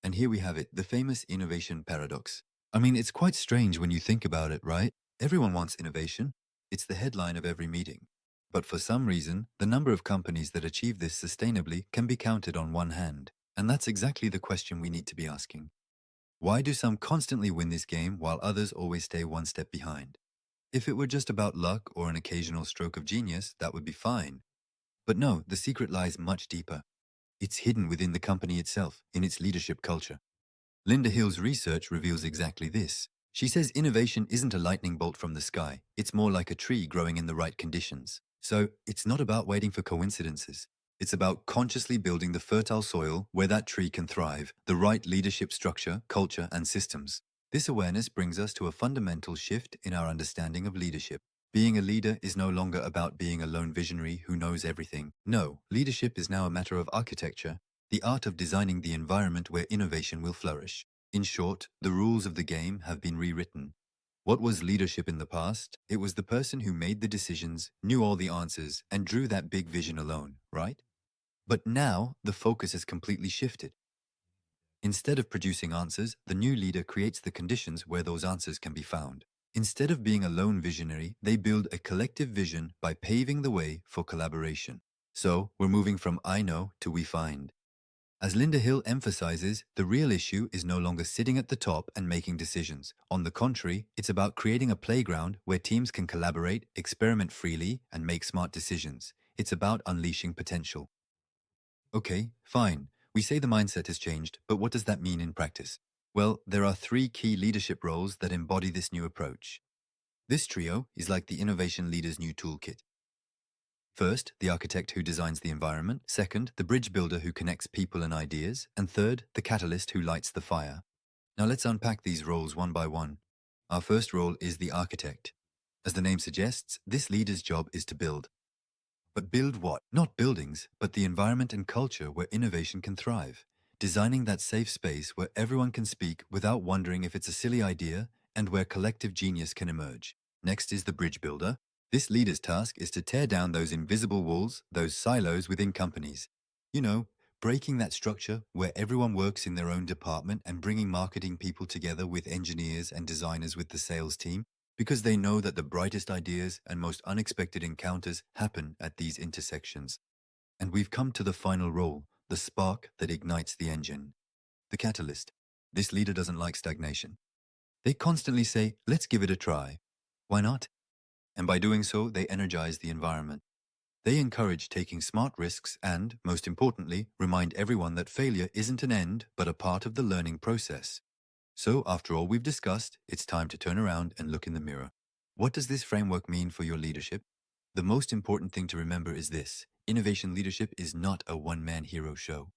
And here we have it, the famous innovation paradox. I mean, it's quite strange when you think about it, right? Everyone wants innovation. It's the headline of every meeting. But for some reason, the number of companies that achieve this sustainably can be counted on one hand. And that's exactly the question we need to be asking. Why do some constantly win this game while others always stay one step behind? If it were just about luck or an occasional stroke of genius, that would be fine. But no, the secret lies much deeper. It's hidden within the company itself, in its leadership culture. Linda Hill's research reveals exactly this. She says innovation isn't a lightning bolt from the sky. It's more like a tree growing in the right conditions. So it's not about waiting for coincidences. It's about consciously building the fertile soil where that tree can thrive, the right leadership structure, culture, and systems. This awareness brings us to a fundamental shift in our understanding of leadership. Being a leader is no longer about being a lone visionary who knows everything. No, leadership is now a matter of architecture, the art of designing the environment where innovation will flourish. In short, the rules of the game have been rewritten. What was leadership in the past? It was the person who made the decisions, knew all the answers, and drew that big vision alone, right? But now, the focus has completely shifted. Instead of producing answers, the new leader creates the conditions where those answers can be found. Instead of being a lone visionary, they build a collective vision by paving the way for collaboration. So, we're moving from I know to we find. As Linda Hill emphasizes, the real issue is no longer sitting at the top and making decisions. On the contrary, it's about creating a playground where teams can collaborate, experiment freely, and make smart decisions. It's about unleashing potential. Okay, fine. We say the mindset has changed, but what does that mean in practice? Well, there are three key leadership roles that embody this new approach. This trio is like the innovation leader's new toolkit. First, the architect who designs the environment. Second, the bridge builder who connects people and ideas. And third, the catalyst who lights the fire. Now let's unpack these roles one by one. Our first role is the architect. As the name suggests, this leader's job is to build. But build what? Not buildings, but the environment and culture where innovation can thrive. Designing that safe space where everyone can speak without wondering if it's a silly idea and where collective genius can emerge. Next is the bridge builder. This leader's task is to tear down those invisible walls, those silos within companies. You know, breaking that structure where everyone works in their own department and bringing marketing people together with engineers and designers with the sales team, because they know that the brightest ideas and most unexpected encounters happen at these intersections. And we've come to the final role, the spark that ignites the engine. The catalyst. This leader doesn't like stagnation. They constantly say, let's give it a try. Why not? And by doing so, they energize the environment. They encourage taking smart risks and, most importantly, remind everyone that failure isn't an end, but a part of the learning process. So, after all we've discussed, it's time to turn around and look in the mirror. What does this framework mean for your leadership? The most important thing to remember is this: innovation leadership is not a one-man hero show.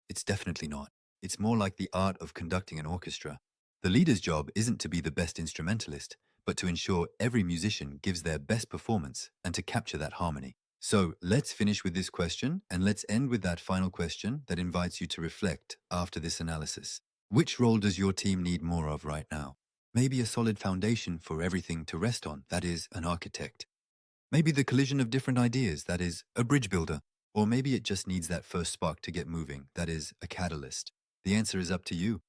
It's definitely not. It's more like the art of conducting an orchestra. The leader's job isn't to be the best instrumentalist, but to ensure every musician gives their best performance and to capture that harmony. So let's finish with this question, and let's end with that final question that invites you to reflect after this analysis. Which role does your team need more of right now? Maybe a solid foundation for everything to rest on, that is, an architect. Maybe the collision of different ideas, that is, a bridge builder. Or maybe it just needs that first spark to get moving, that is, a catalyst. The answer is up to you.